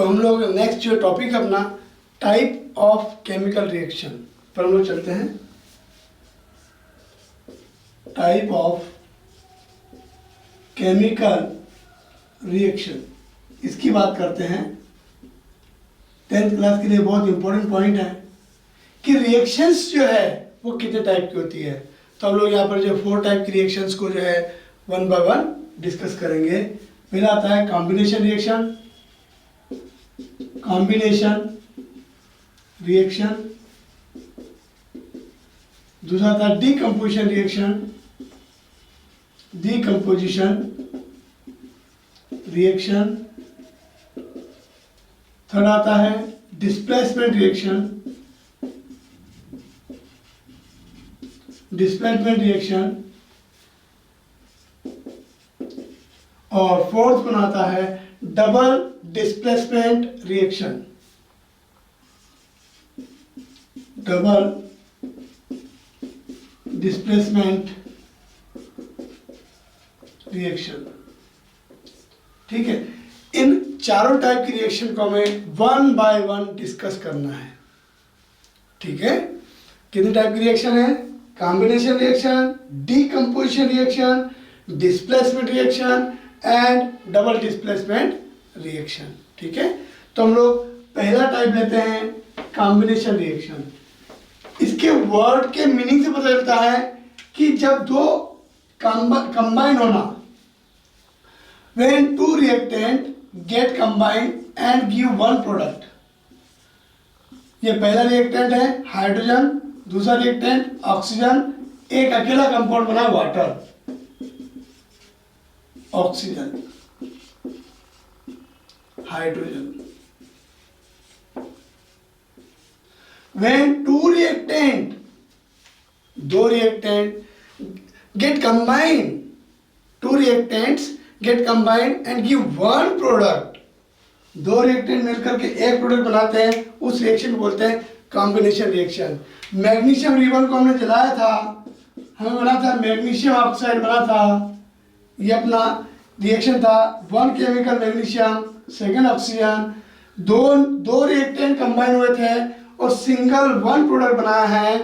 तो हम लोग नेक्स्ट जो टॉपिक अपना टाइप ऑफ केमिकल रिएक्शन पर हम लोग चलते हैं। टाइप ऑफ केमिकल रिएक्शन, इसकी बात करते हैं। 10th क्लास के लिए बहुत इंपॉर्टेंट पॉइंट है कि रिएक्शंस जो है वो कितने टाइप की होती है। तो हम लोग यहाँ पर जो 4 टाइप की रिएक्शंस को जो है 1 बाय 1 डिस्कस करेंगे। पहला आता है कॉम्बिनेशन रिएक्शन, दूसरा आता है डीकम्पोजिशन रिएक्शन, थर्ड आता है डिस्प्लेसमेंट रिएक्शन, और फोर्थ वन आता है डबल डिस्प्लेसमेंट रिएक्शन। ठीक है, इन चारों टाइप की रिएक्शन को हमें 1 बाय 1 डिस्कस करना है। ठीक है, कितने टाइप की रिएक्शन है? Combination reaction, decomposition reaction, displacement reaction and double displacement reaction. ठीक है, तो हम लोग पहला टाइप लेते हैं कॉम्बिनेशन रिएक्शन। इसके वर्ड के मीनिंग से पता चलता है कि जब दो कंबाइन होना, when two reactant get combined and give one product। ये पहला रिएक्टेंट है हाइड्रोजन, दूसरा रिएक्टेंट ऑक्सीजन, एक अकेला कंपाउंड बना water, oxygen hydrogen. when two reactant, दो reactant get combined, two reactants get combined and give one product, दो reactant मिलकर के एक प्रोडक्ट बनाते हैं, उस रिएक्शन को बोलते हैं कॉम्बिनेशन रिएक्शन। मैग्नीशियम रिबन को हमने जलाया था, हमें बना था मैग्नीशियम ऑक्साइड बना था। ये अपना रिएक्शन था, 1 केमिकल मैग्नीशियम, सेकंड ऑक्सीजन, दो रिएक्टेंट कंबाइन हुए थे और सिंगल 1 प्रोडक्ट बनाया है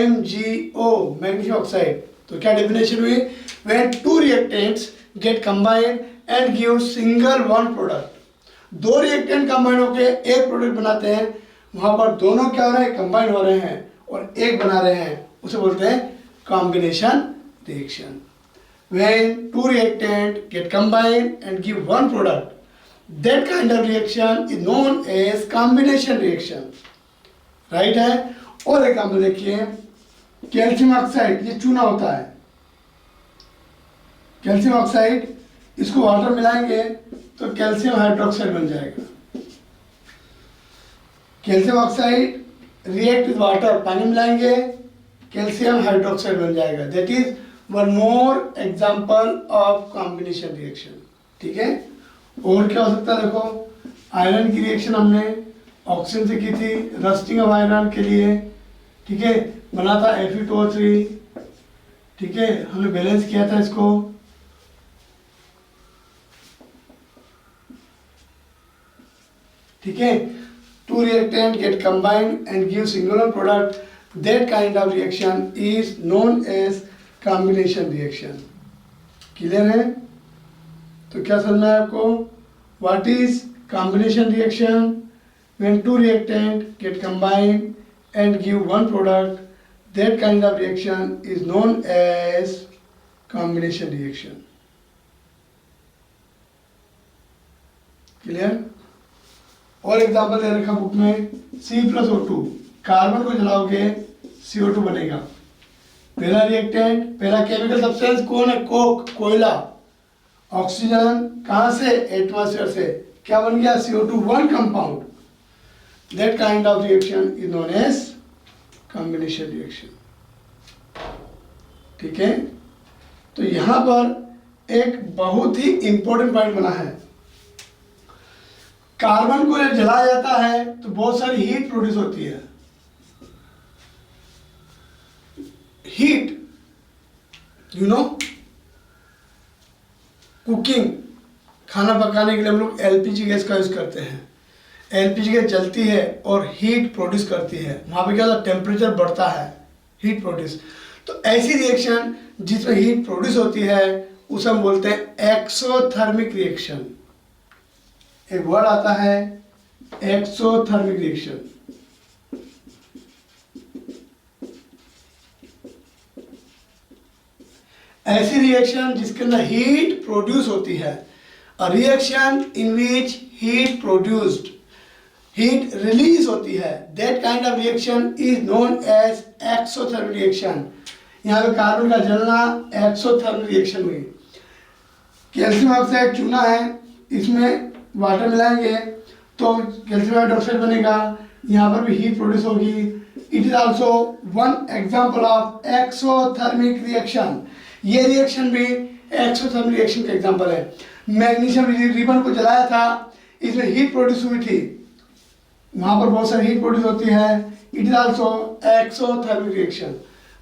MgO, मैग्नीशियम ऑक्साइड। तो क्या डेफिनेशन हुई? when two reactants get combined and give single 1 product, दो रिएक्टेंट कंबाइन होकर एक प्रोडक्ट बनाते हैं, वहां पर दोनों क्या हो रहे हैं? कंबाइन हो रहे हैं और एक बना रहे हैं, उसे बोलते हैं combination reaction. when two reactants get combined and give 1 product, that kind of reaction is known as combination reaction। Right है। और एग्जाम्पल देखिए, कैल्शियम ऑक्साइड, ये चूना होता है कैल्शियम ऑक्साइड, इसको वाटर मिलाएंगे तो कैल्शियम हाइड्रोक्साइड बन जाएगा। Calcium oxide react with water, पानी मिलाएंगे कैल्शियम हाइड्रोक्साइड बन जाएगा। That is one more example of combination reaction. ठीक है, और क्या हो सकता है? देखो, आयरन की रिएक्शन हमने ऑक्सीजन से की थी, रस्टिंग ऑफ आयरन के लिए। ठीक है, बना था Fe2O3। ठीक है, हमने बैलेंस किया था इसको। ठीक है, two reactant get combined and give single product, that kind of reaction is known as combination reaction। Clear है? तो क्या समझना है आपको? What is combination reaction? when two reactant get combined and give 1 product, that kind of reaction is known as combination reaction। Clear? और example दे रखा book में, C+O2, carbon को जलाओगे CO2 बनेगा। पहला रिएक्टेंट, पहला केमिकल सब्सटेंस कौन है? कोक, कोयला। ऑक्सीजन कहाँ से? एटमॉस्फेयर से। क्या बन गया? CO2, 1 compound. That kind of reaction is known as combination reaction। ठीक है, तो यहां पर एक बहुत ही इंपॉर्टेंट पॉइंट बना है। कार्बन को जब जलाया जाता है तो बहुत सारी हीट प्रोड्यूस होती है। हीट, यू नो, कुकिंग, खाना पकाने के लिए हम लोग LPG गैस का यूज करते हैं। एलपीजी गैस जलती है और हीट प्रोड्यूस करती है, वहाँ पे क्या होता है, टेम्परेचर बढ़ता है, हीट प्रोड्यूस। तो ऐसी रिएक्शन जिसमें हीट प्रोड्यूस होती है उसे हम बोलते हैं एक्सोथर्मिक रिएक्शन। एक वर्ड आता है एक्सोथर्मिक रिएक्शन। ऐसी रिएक्शन जिसके अंदर हीट प्रोड्यूस होती है, a reaction in which heat produced, heat release होती है, that kind of reaction is known as exothermic reaction. यहाँ पे कार्बन का जलना एक्सोथर्मिक रिएक्शन हुई। कैल्शियम ऑक्साइड चूना है, इसमें वाटर मिलाएंगे तो कैल्शियम हाइड्रोक्साइड बनेगा, यहाँ पर भी हीट प्रोड्यूस होगी। It is also one example of exothermic reaction. ये रिएक्शन भी एक्सोथर्मिक रिएक्शन का एग्जांपल है। मैग्नीशियम रिबन को जलाया था, इसमें हीट प्रोड्यूस हुई थी, वहाँ पर बहुत सारी हीट प्रोड्यूस होती है। It is also exothermic reaction.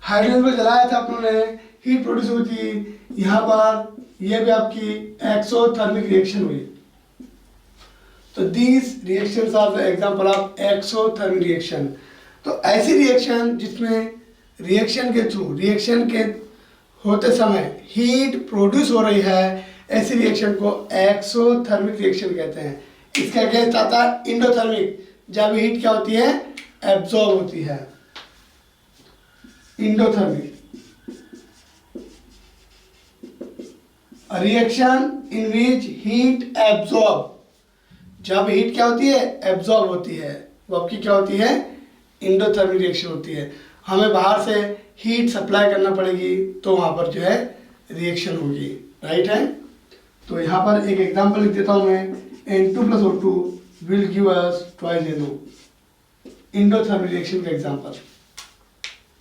Hydrogen को जलाया था अपनों ने, हीट प्रोड्यूस हुई थी, यहाँ पर यह भी आपकी एक्सोथर्मिक रिएक्शन हुई। तो these reactions are the example of exothermic reaction. तो ऐसी रिएक्शन जिसमें रिएक्शन के थ्रू, रिएक्शन के होते समय हीट प्रोड्यूस हो रही है, ऐसी रिएक्शन को एक्सोथर्मिक रिएक्शन कहते हैं। इसका अगेंस्ट आता है इंडोथर्मिक, जब हीट क्या होती है, एब्जॉर्ब होती है। Endothermic reaction in which heat absorb, जब हीट क्या होती है, एब्जॉर्ब होती है, वो आपकी क्या होती है, इंडोथर्मिक रिएक्शन होती है। हमें बाहर से हीट सप्लाई करना पड़ेगी तो वहाँ पर जो है रिएक्शन होगी, राइट है। तो यहाँ पर एक एग्जांपल लिख देता हूँ मैं, N2 + O2 will give us twice NO, endothermic reaction का एग्जांपल,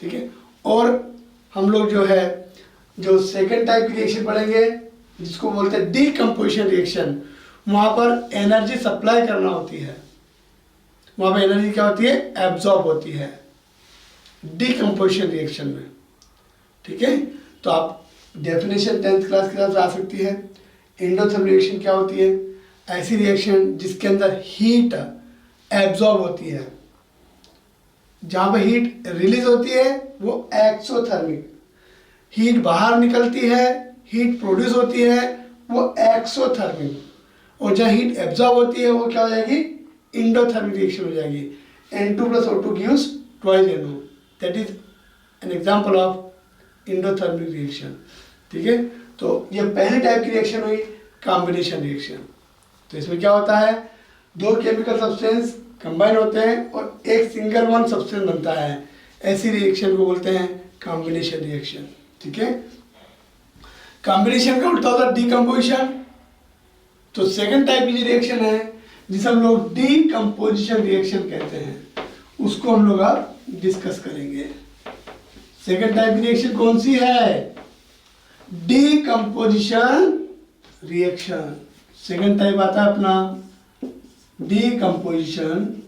ठीक है। और हम लोग जो है जो सेकेंड टाइप की रिएक्शन पढ़ेंगे जिसको बोलते हैं डीकम्पोजिशन रिएक्शन। वहाँ पर एनर्जी सप्लाई करना होती है, वहाँ पर एनर्जी क्या होती है, एब्जॉर्ब होती है डीकम्पोजिशन रिएक्शन में, ठीक है। तो आप डेफिनेशन 10th क्लास की तरफ से आ सकती है। इंडोथर्मिक रिएक्शन क्या होती है, ऐसी रिएक्शन जिसके अंदर हीट एब्जॉर्ब होती है, जहाँ पर हीट रिलीज होती है वो एक्सोथर्मिक, हीट बाहर निकलती है, हीट प्रोड्यूस होती है, वो एक्सोथर्मिक, और जहाँ हीट एब्जॉर्ब होती है वो क्या हो जाएगी, इंडोथर्मिक रिएक्शन हो जाएगी। N2 + O2 gives twice NO, that is an example of endothermic reaction, ठीक है। तो ये पहली टाइप की रिएक्शन हुई कॉम्बिनेशन रिएक्शन। तो इसमें क्या होता है, दो केमिकल सब्सटेंस कंबाइन होते हैं और एक सिंगल वन सब्सटेंस बनता है, ऐसी रिएक्शन को बोलते हैं कॉम्बिनेशन रिएक्शन, ठीक है। कॉम्बिनेशन का उल्टा होता है डीकम्पोजिशन। तो सेकंड टाइप की रिएक्शन है जिसे हम लोग डीकम्पोजिशन रिएक्शन कहते हैं, उसको हम लोग अब डिस्कस करेंगे। सेकंड टाइप की रिएक्शन कौन सी है, डीकम्पोजिशन रिएक्शन। सेकंड टाइप आता है अपना डीकम्पोजिशन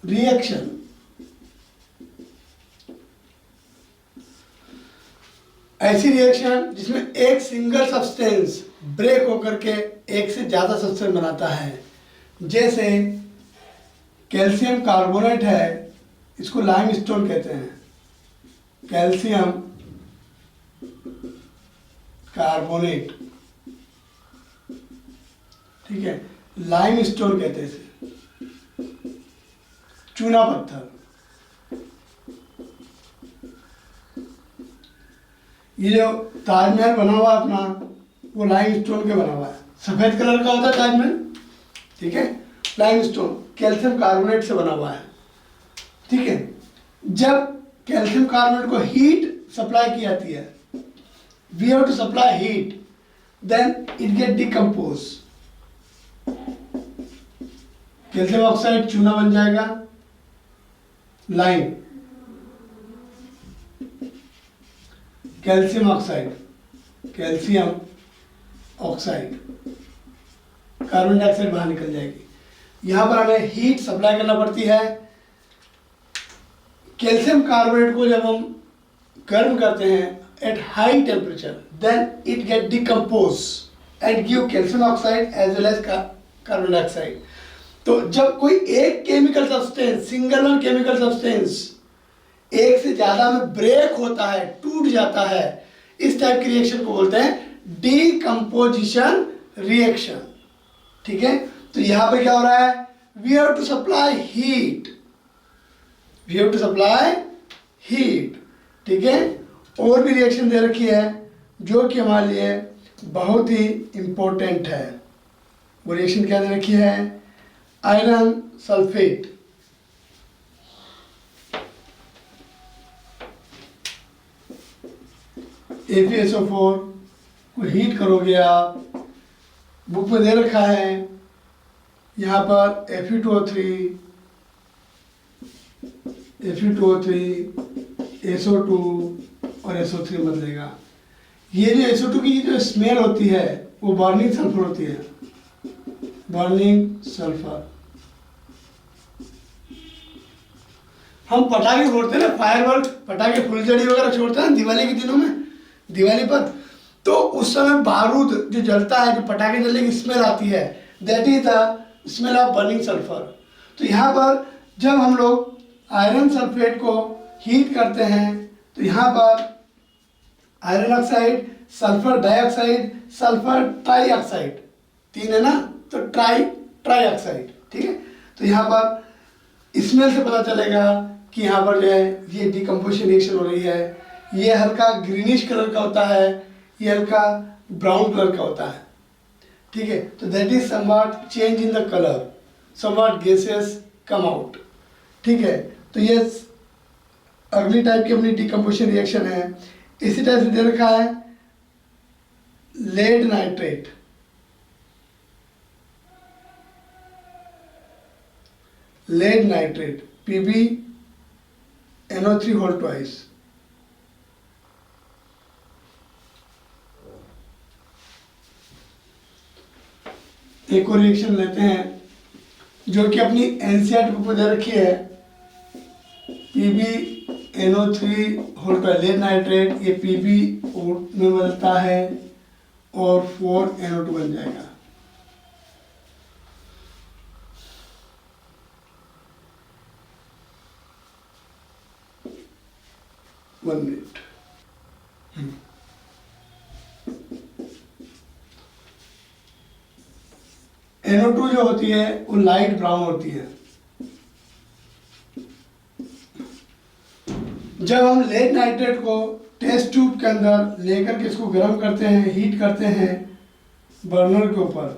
रिएक्शन। ऐसी रिएक्शन जिसमें एक सिंगल सब्सटेंस ब्रेक होकर के एक से ज्यादा सब्सटेंस बनाता है। जैसे कैल्शियम कार्बोनेट है, इसको लाइमस्टोन कहते हैं, कैल्शियम कार्बोनेट, ठीक है, लाइमस्टोन कहते हैं इसे, चूना पत्थर। ये जो ताजमहल बना हुआ अपना वो लाइमस्टोन के बना हुआ है, सफेद कलर का होता है ताजमहल, ठीक है, लाइमस्टोन कैल्शियम कार्बोनेट से बना हुआ है, ठीक है। जब कैल्शियम कार्बोनेट को हीट सप्लाई की जाती है, we have to supply heat, then it get decompose, calcium oxide चूना बन जाएगा, lime, calcium oxide, calcium oxide, carbon dioxide बाहर निकल जाएगी। यहाँ पर हमें हीट सप्लाई करना पड़ती है। कैल्शियम कार्बोनेट को जब हम गर्म करते हैं at high temperature, then it get decompose and give calcium oxide as well as carbon dioxide. तो जब कोई एक chemical substance, single one chemical substance एक से ज्यादा में ब्रेक होता है, टूट जाता है, इस टाइप की रिएक्शन को बोलते हैं डीकंपोजिशन रिएक्शन। ठीक है, तो यहां पे क्या हो रहा है, we have to supply heat, we have to supply heat. ठीक है, और भी रिएक्शन दे रखी है जो कि हमारे लिए बहुत ही इंपॉर्टेंट है। वो रिएक्शन क्या दे रखी है, आयरन सल्फेट, FeSO4 को हीट करोगे आप, बुक में दे रखा है यहाँ पर Fe2O3, SO2 और SO3 बदलेगा। ये जो SO2 की जो स्मेल होती है वो बर्निंग सल्फर होती है, बर्निंग सल्फर। हम पटाखे फोड़ते हैं ना, फायरवर्क, पटाखे फुलझड़ी वगैरह छोड़ते हैं दिवाली के दिनों में, दिवाली पर, तो उस समय बारूद जो जलता है, जो पटाखे जलने की स्मेल आती है, that is the smell of burning sulphur. तो यहाँ पर जब हम लोग आयरन सल्फेट को हीट करते हैं तो यहाँ पर iron oxide, sulphur dioxide, sulphur trioxide, तीन है ना, तो ट्राईऑक्साइड। ठीक है, तो यहाँ पर स्मेल से पता चलेगा कि यहाँ पर जो है ये डिकम्पोजिशन रिएक्शन हो रही है। ये हल्का ग्रीनिश कलर का होता है, ये हल्का ब्राउन कलर का होता है। ठीक है, तो that is somewhat change in the colour, somewhat gases come out. ठीक है, तो ये अगली टाइप की अपनी डिकम्पोजिशन रिएक्शन है। इसी टाइप से दे रखा है lead nitrate, lead nitrate PbNO3 whole twice. एक और रिएक्शन लेते हैं जो कि अपनी एनसीईआरटी बुक में दे रखी है, PbNO3 whole twice lead nitrate, ये Pb में बदलता है और 4NO2 बन जाएगा। 1 मिनट। NO2 जो होती है वो लाइट ब्राउन होती है। जब हम लेड नाइट्रेट को टेस्ट ट्यूब के अंदर लेकर के इसको गर्म करते हैं, हीट करते हैं बर्नर के ऊपर,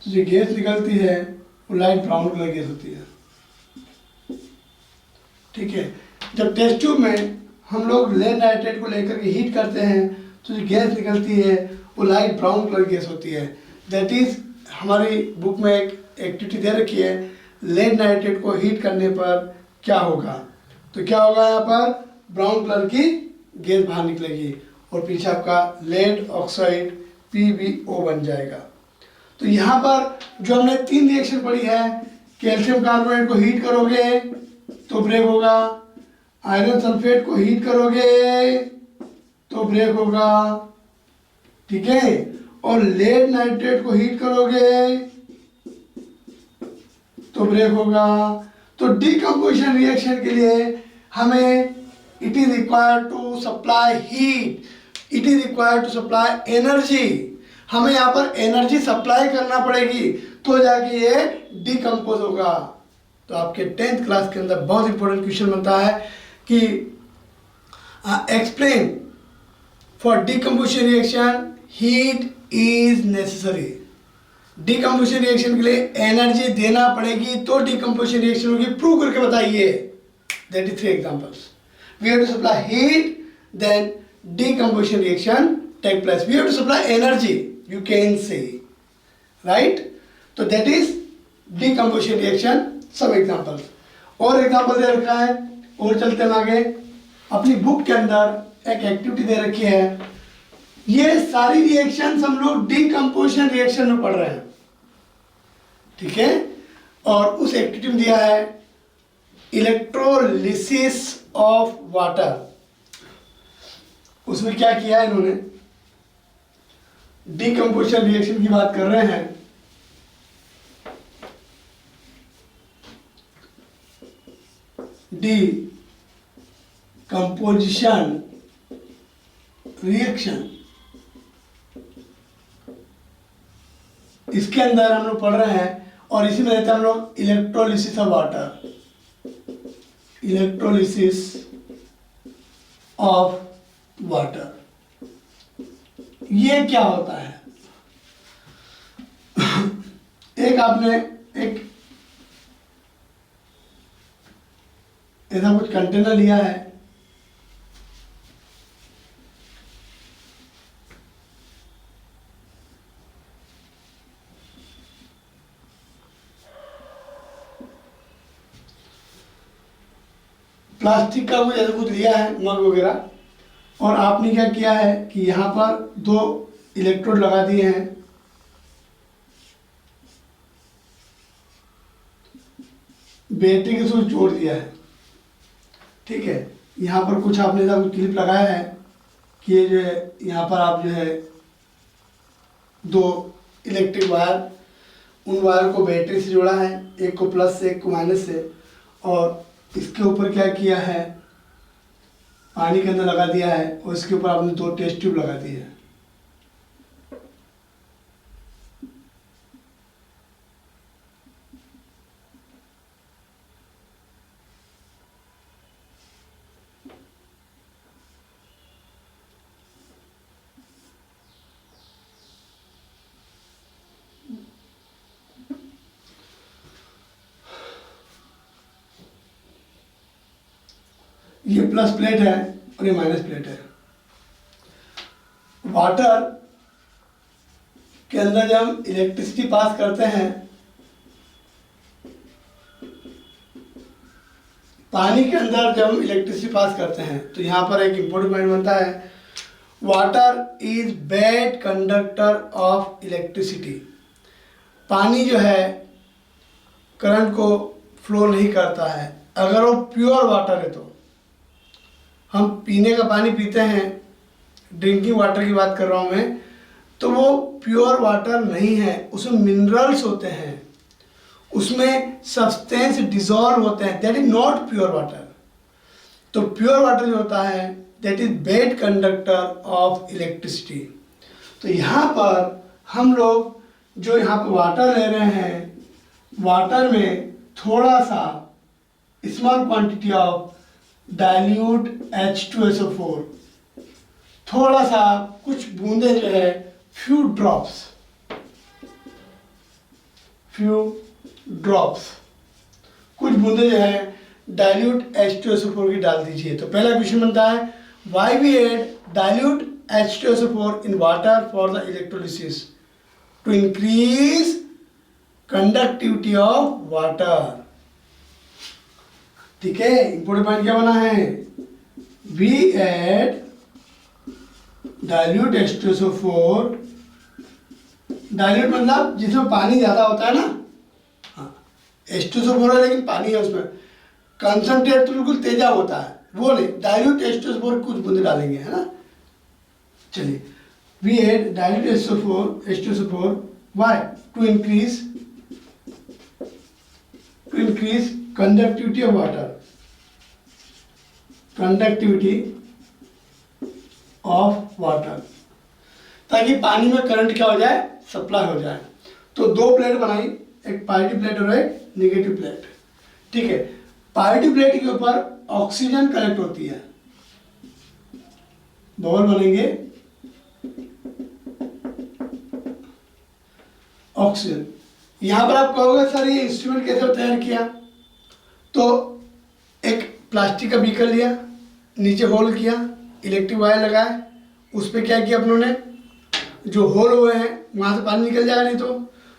तो जो गैस निकलती है वो लाइट ब्राउन कलर गैस होती है। ठीक है, जब टेस्ट ट्यूब में हम लोग लेड नाइट्रेट को लेकर के हीट करते हैं तो जो गैस निकलती है वो लाइट ब्राउन कलर गैस होती है। दैट इज हमारी बुक में एक एक्टिविटी दे रखी है, लेड नाइट्रेट को हीट करने पर क्या होगा। तो क्या होगा, यहाँ पर ब्राउन कलर की गैस बाहर निकलेगी और पीछे आपका लेड ऑक्साइड PbO बन जाएगा। तो यहाँ पर जो हमने 3 रिएक्शन पढ़ी है, कैल्शियम कार्बोनेट को हीट करोगे तो ब्रेक होगा, आयरन सल्फेट को हीट करोगे तो ब्रेक होगा। ठीक है, और लेड नाइट्रेट को हीट करोगे तो ब्रेक होगा। तो डिकम्पोजिशन रिएक्शन के लिए हमें it is required to supply heat, it is required to supply energy. हमें यहाँ पर एनर्जी सप्लाई करना पड़ेगी तो जाके ये डिकम्पोज होगा। तो आपके 10th क्लास के अंदर बहुत इंपॉर्टेंट क्वेश्चन बनता है कि explain for decomposition reaction heat is necessary. Decomposition reaction के लिए एनर्जी देना पड़ेगी तो डिकम्पोजिशन रिएक्शन होगी, प्रूव करके बताइए। That is 3 examples. We have to supply heat, then decomposition reaction take place. We have to supply energy, you can say, right? So that is decomposition reaction. सब examples और example दे रखा है। और चलते हैं आगे, अपनी बुक के अंदर एक एक्टिविटी दे रखी है। ये सारी रिएक्शंस हम लोग डिकम्पोजिशन रिएक्शन में पढ़ रहे हैं। ठीक है, और उस एक्टिविटी में दिया है इलेक्ट्रोलिसिस ऑफ वाटर। उसमें क्या किया है इन्होंने, डीकम्पोजिशन रिएक्शन की बात कर रहे हैं, डीकम्पोजिशन रिएक्शन, इसके अंदर हम लोग पढ़ रहे हैं और इसी में रहता है हम लोग electrolysis of water, electrolysis of water. ये क्या होता है? एक आपने एक ऐसा कुछ कंटेनर लिया है, प्लास्टिक का कुछ ऐसा कुछ लिया है, मग वगैरह, और आपने क्या किया है कि यहाँ पर 2 इलेक्ट्रोड लगा दिए हैं, बैटरी के स्विच जोड़ दिया है, ठीक है। यहाँ पर कुछ आपने ऐसा कुछ क्लिप लगाया है कि ये जो है यहाँ पर आप जो है 2 इलेक्ट्रिक वायर, उन वायर को बैटरी से जोड़ा है, एक को प्लस से एक को माइनस से, और इसके ऊपर क्या किया है, पानी के अंदर लगा दिया है, और इसके ऊपर आपने 2 टेस्ट ट्यूब लगा दिए हैं। ये प्लस प्लेट है और ये माइनस प्लेट है। वाटर के अंदर जब हम इलेक्ट्रिसिटी पास करते हैं, पानी के अंदर जब हम इलेक्ट्रिसिटी पास करते हैं, तो यहाँ पर एक इम्पोर्टेंट पॉइंट बनता है, water is bad conductor of electricity. पानी जो है करंट को फ्लो नहीं करता है, अगर वो प्योर वाटर है। तो हम पीने का पानी पीते हैं, ड्रिंकिंग वाटर की बात कर रहा हूँ मैं, तो वो प्योर वाटर नहीं है, उसमें मिनरल्स होते हैं, उसमें सब्सटेंस डिजॉल्व होते हैं, that is not pure water. तो प्योर वाटर जो होता है that is bad conductor of electricity. तो यहाँ पर हम लोग जो यहाँ पर वाटर ले रहे हैं, वाटर में थोड़ा सा small quantity of dilute H2SO4, थोड़ा सा कुछ बूंदे जो है, फ्यू ड्रॉप्स कुछ बूंदे जो है डाइल्यूट H2SO4 की डाल दीजिए। तो पहला क्वेश्चन बनता है, why we add dilute H2SO4 in water for the electrolysis? To increase conductivity of water. ठीक है, इंपोर्टेंट पॉइंट क्या बना है, we add dilute H2SO4, dilute मतलब जिसमें पानी ज़्यादा होता है ना, हाँ H2SO4 है लेकिन पानी है उसमें, कंसनट्रेट तो बिल्कुल तेजा होता है वो नहीं, डाइल्यूट H2SO4 कुछ बूंदे डालेंगे, है ना। चलिए, we add dilute H2SO4 why? To increase conductivity of water, conductivity of water, ताकि पानी में करंट क्या हो जाए, सप्लाई हो जाए। तो 2 प्लेट बनाई, एक पॉजिटिव प्लेट और एक नेगेटिव प्लेट। ठीक है, पॉजिटिव प्लेट के ऊपर ऑक्सीजन कलेक्ट होती है, बबल बनेंगे ऑक्सीजन। यहां पर आप कहोगे सर ये इंस्ट्रूमेंट कैसे तैयार किया? तो एक प्लास्टिक का बीकर लिया, नीचे होल किया, इलेक्ट्रिक वायर लगाया, उस पर क्या किया अपनों ने, जो होल हुए हैं वहाँ से पानी निकल जाएगा नहीं तो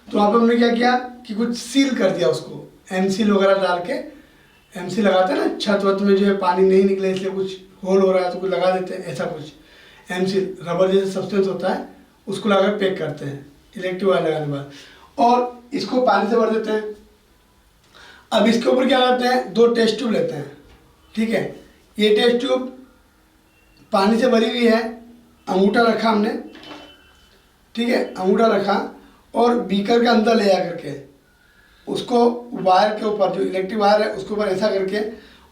वहाँ पर हमने क्या किया कि कुछ सील कर दिया उसको, एमसील वगैरह डाल के, एमसील लगाते हैं ना छत वत में जो है पानी नहीं निकले इसलिए कुछ होल हो रहा है तो कुछ लगा देते हैं, ऐसा कुछ एमसील रबर जैसे सब्सटेंस होता है उसको लगा के पैक करते हैं इलेक्ट्रिक वायर लगाने के बाद, और इसको पानी से भर देते हैं। अब इसके ऊपर क्या करते हैं, 2 टेस्ट ट्यूब लेते हैं। ठीक है, ये टेस्ट ट्यूब पानी से भरी हुई है, अंगूठा रखा हमने, ठीक है, अंगूठा रखा और बीकर के अंदर ले जा करके उसको वायर के ऊपर, जो इलेक्ट्रिक वायर है उसके ऊपर ऐसा करके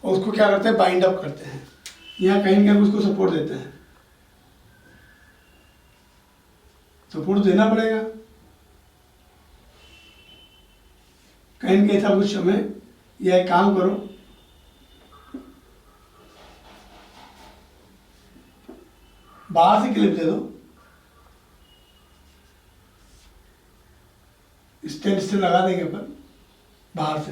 और उसको क्या करते हैं, बाइंड अप करते हैं। यहाँ कहीं ना कहीं उसको सपोर्ट देते हैं, सपोर्ट देना पड़ेगा, कहीं ना कहीं ऐसा कुछ हमें, यह एक काम करो, बाहर से क्लिप दे दो, स्टैंड से लगा देंगे पर बाहर से,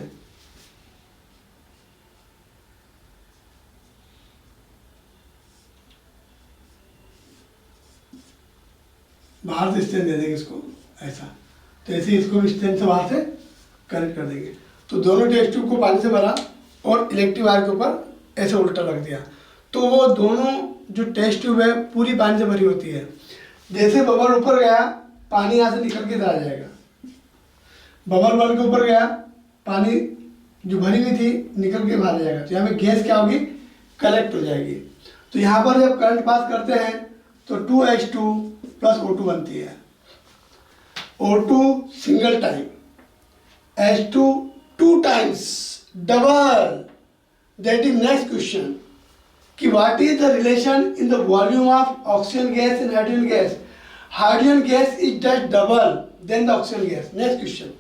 बाहर से स्टैंड दे देंगे इसको ऐसा, तो ऐसे इसको भी स्टैंड से बाहर से कनेक्ट कर देंगे। तो दोनों टेस्ट ट्यूब को पानी से भरा और इलेक्ट्रिक वायर के ऊपर ऐसे उल्टा रख दिया, तो वो दोनों जो टेस्ट ट्यूब है पूरी पानी से भरी होती है। जैसे बबल ऊपर गया, पानी यहाँ से निकल के इधर आ जाएगा, बबल वन के ऊपर गया, पानी जो भरी हुई थी निकल के बाहर आ जाएगा, तो यहाँ पे गैस क्या होगी, कलेक्ट हो जाएगी। तो यहाँ पर जब करंट पास करते हैं तो 2H2 प्लस O2 बनती है, O2 single time, H2 two times, double. That is next question कि what is the relation in the volume of oxygen gas and hydrogen gas. Hydrogen gas is just double then the oxygen gas. Next question,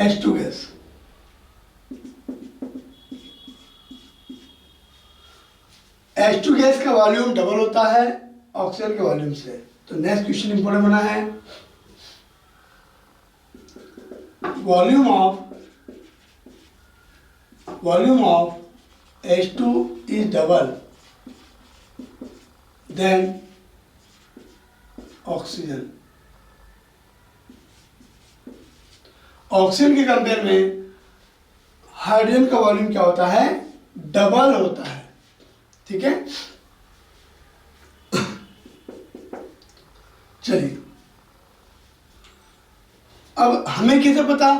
H2 gas, H2 gas का volume double होता है oxygen के volume से। तो next question important बना है, volume of H2 is double than oxygen. Oxygen के compare में हाइड्रोजन का वॉल्यूम क्या होता है, डबल होता है, ठीक है। चलिए, अब हमें कैसे पता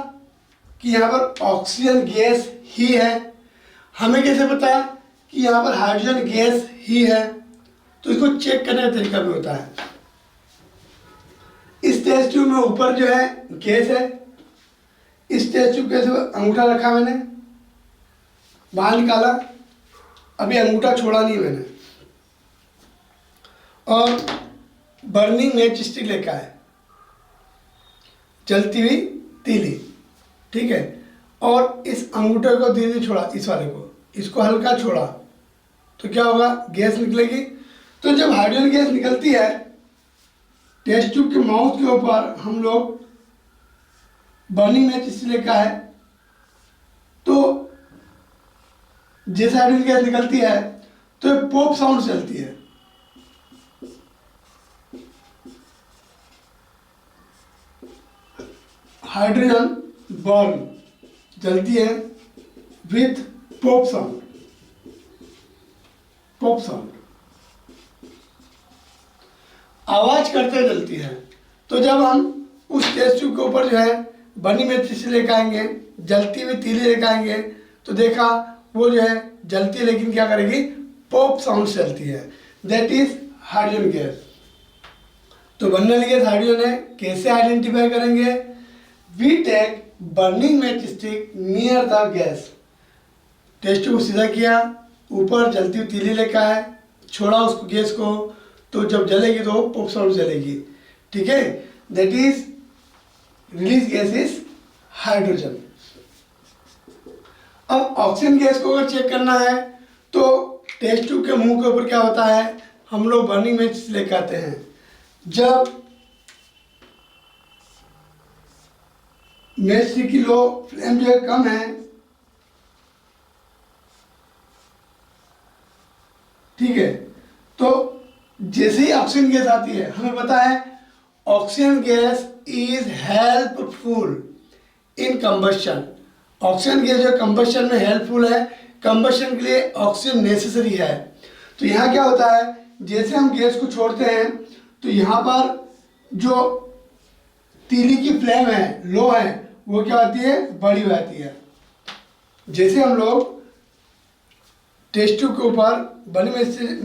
कि यहाँ पर ऑक्सीजन गैस ही है, हमें कैसे पता कि यहाँ पर हाइड्रोजन गैस ही है, तो इसको चेक करने का तरीका भी होता है। इस टेस्ट ट्यूब में ऊपर जो है गैस है, इस टेस्ट ट्यूब के अंगूठा रखा मैंने, बाहर निकाला, अभी अंगूठा छोड़ा नहीं मैंने, और बर्निंग मैच स्टिक लेकर है, जलती हुई तीली, ठीक है, और इस अंगूठे को धीरे धीरे छोड़ा, इस वाले को, इसको हल्का छोड़ा, तो क्या होगा, गैस निकलेगी। तो जब हाइड्रोजन गैस निकलती है, टेस्ट ट्यूब के माउथ के ऊपर हम लोग बर्निंग मैच स्टिक लेकर है, तो जैसे हाइड्रोजन गैस निकलती है तो एक पॉप साउंड चलती है, हाइड्रोजन बर्न जलती है with pop sound, pop sound आवाज करते जलती है। तो जब हम उस टेस्ट ट्यूब के ऊपर जो है बर्निंग मैच स्टिक लेकर आएंगे, जलती हुई तीली लेकर आएंगे, तो देखा वो जो है जलती है लेकिन क्या करेगी, पॉप साउंड चलती है, दैट इज हाइड्रोजन गैस। तो बनने वाली गैस हाइड्रोजन है, कैसे आइडेंटिफाई करेंगे, we take burning match stick near the gas, test tube सीधा किया, ऊपर जलती हुई तीली लेकर आए, छोड़ा उसको गैस को, तो जब जलेगी तो पॉप साउंड चलेगी, ठीक है, that is release gas is hydrogen. अब ऑक्सीजन गैस को अगर चेक करना है तो टेस्ट ट्यूब के मुंह के ऊपर क्या होता है, हम लोग बर्निंग मैच लेकर आते हैं, जब मैच की लो फ्लेम जो है कम है, ठीक है, तो जैसे ही ऑक्सीजन गैस आती है, हमें पता है oxygen gas is helpful in combustion. Oxygen gas जो कंबशन में हेल्पफुल है, कंबशन के लिए ऑक्सीजन नेसेसरी है। तो यहाँ क्या होता है, जैसे हम गैस को छोड़ते हैं तो यहाँ पर जो तीली की फ्लेम है, लो है, वो क्या होती है, बड़ी हो जाती है। जैसे हम लोग टेस्ट ट्यूब के ऊपर बर्निंग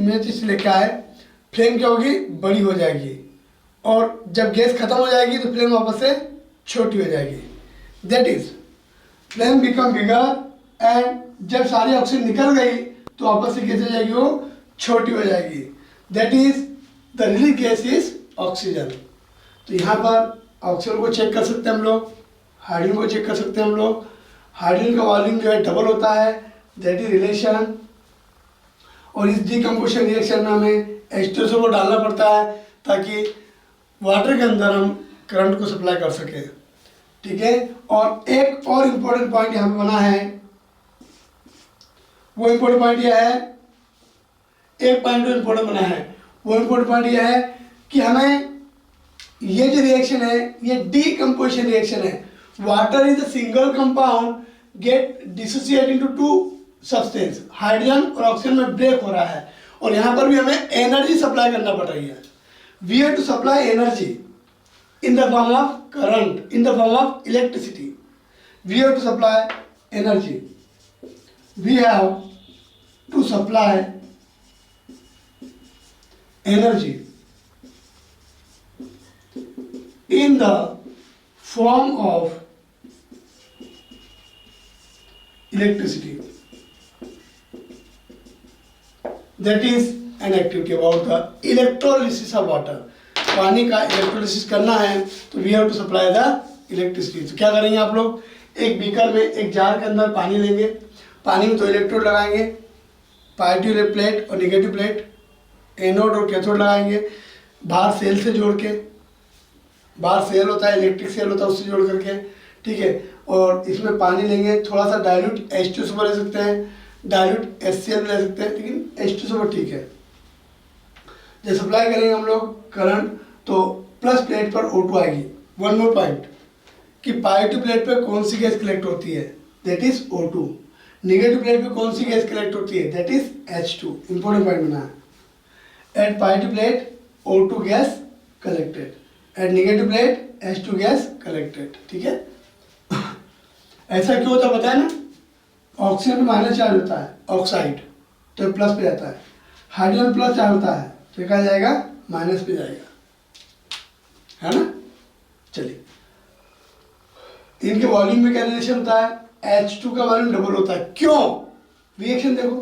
मैच लेकर आए, फ्लेम क्या होगी, बड़ी हो जाएगी, और जब गैस खत्म हो जाएगी तो फ्लेम वापस से छोटी हो जाएगी। That is flame become bigger, and जब सारी ऑक्सीजन निकल गई तो वापस से कैसे हो जाएगी, वो छोटी हो जाएगी। That is the release gas is oxygen. तो यहाँ पर ऑक्सीजन को चेक कर सकते हैं हम लोग, हाइड्रोजन को चेक कर सकते हैं हम लोग। हाइड्रोजन का वॉल्यूम जो है डबल होता है, दैट इज रिलेशन। और इस डीकम्पोजिशन रिएक्शन में हमें H2SO को डालना पड़ता है ताकि वाटर के अंदर हम करंट को सप्लाई कर सके, ठीक है। और एक और इम्पोर्टेंट पॉइंट यहाँ पे बना है, वो इम्पोर्टेंट पॉइंट यह है, एक पॉइंट जो इम्पोर्टेंट बना है वो इम्पोर्टेंट पॉइंट यह है कि हमें ये जो रिएक्शन है ये डीकम्पोजिशन रिएक्शन है। Water is a single compound get dissociate into two substance, hydrogen और ऑक्सीजन में ब्रेक हो रहा है, और यहाँ पर भी हमें एनर्जी सप्लाई करना पड़ रही है। We have to supply energy in the form of current, in the form of electricity. We have to supply energy. We have to supply energy in the form of electricity. That is an activity about the electrolysis of water. पानी का electrolysis करना है तो we have to supply the electricity. तो क्या करेंगे आप लोग, एक बीकर में, एक जार के अंदर पानी लेंगे, पानी में 2 इलेक्ट्रोड लगाएंगे, पॉजिटिव प्लेट और नेगेटिव प्लेट, एनोड और कैथोड लगाएंगे, बाहर सेल से जोड़ के, बाहर सेल होता है, इलेक्ट्रिक सेल होता है, उससे जोड़ करके, ठीक है। और इसमें पानी लेंगे, थोड़ा सा डाइल्यूट H2SO ले सकते हैं, डाइल्यूट HCl ले सकते हैं, लेकिन H2SO ठीक है। जब सप्लाई करेंगे हम लोग करंट तो प्लस प्लेट पर O2 आएगी। वन मोर पॉइंट कि पॉजिटिव प्लेट पे कौन सी गैस कलेक्ट होती है, that is O2। Negative plate पे कौन सी गैस कलेक्ट होती है, that is H2। Important point बना है। At positive plate O2 gas collected, at negative plate H2 gas collected, ठीक है। ऐसा क्यों होता है पता है ना, ऑक्सीजन में माइनस चार्ज होता है, ऑक्साइड, तो प्लस पे जाता है। हाइड्रोजन प्लस चार्ज होता है तो क्या जाएगा, माइनस पे जाएगा, है ना। चलिए, इनके वॉल्यूम में क्या रिलेशन होता है, H2 का वॉल्यूम डबल होता है। क्यों, रिएक्शन देखो,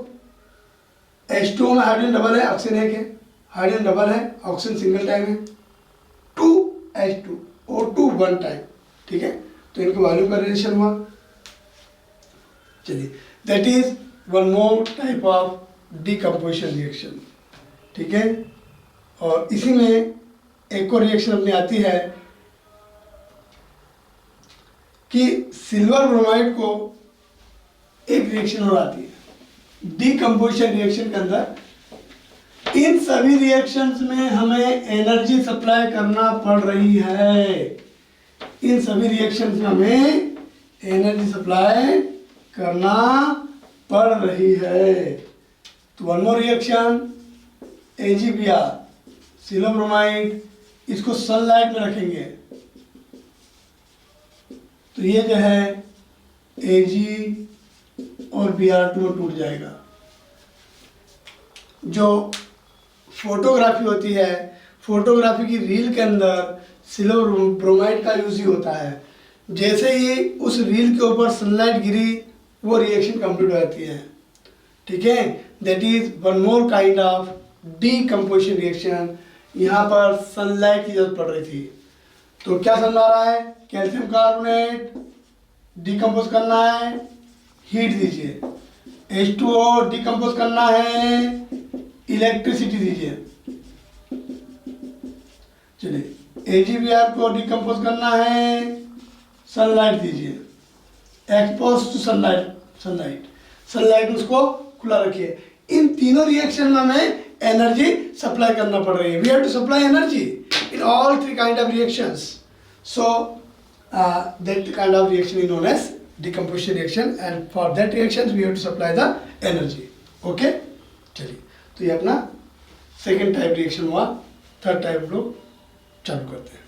H2 में हाइड्रोजन डबल है, ऑक्सीजन एक है, हाइड्रोजन डबल है, ऑक्सीजन सिंगल टाइम है, 2H2 O2 वन टाइम, ठीक है। तो इनके वॉल्यूम का रिलेशन हुआ। चलिए, that is one more type of decomposition reaction, ठीक है। और इसी में एक और रिएक्शन अपनी आती है कि सिल्वर ब्रोमाइड को एक रिएक्शन और आती है डीकम्पोजिशन रिएक्शन के अंदर। इन सभी रिएक्शंस में हमें एनर्जी सप्लाई करना पड़ रही है, इन सभी रिएक्शंस में हमें एनर्जी सप्लाई करना पड़ रही है। तो one more reaction, AgBr, silver bromide, इसको सनलाइट में रखेंगे तो ये जो है Ag और Br2 में टूट जाएगा। जो फोटोग्राफी होती है, फोटोग्राफी की रील के अंदर सिल्वर ब्रोमाइड का यूज ही होता है। जैसे ही उस रील के ऊपर सनलाइट गिरी वो रिएक्शन कंप्लीट हो जाती है, ठीक है। That is one more kind of decomposition reaction. यहाँ पर सनलाइट की जरूरत पड़ रही थी, तो क्या समझा रहा है, कैल्शियम कार्बोनेट डीकम्पोज करना है, हीट दीजिए, H2O डीकम्पोज करना है, इलेक्ट्रिसिटी दीजिए। चलिए, AgBr को डीकम्पोज करना है, सनलाइट दीजिए, एक्सपोज टू सनलाइट, सनलाइट उसको खुला रखिए। इन तीनों रिएक्शन में हमें एनर्जी सप्लाई करना पड़ रही है। We have to supply energy in all 3 kind of reactions. So that kind of reaction is known as decomposition reaction, and for that reactions we have to supply the energy. Okay, चलिए, तो ये अपना second type reaction हुआ। Third type लोग चालू करते हैं।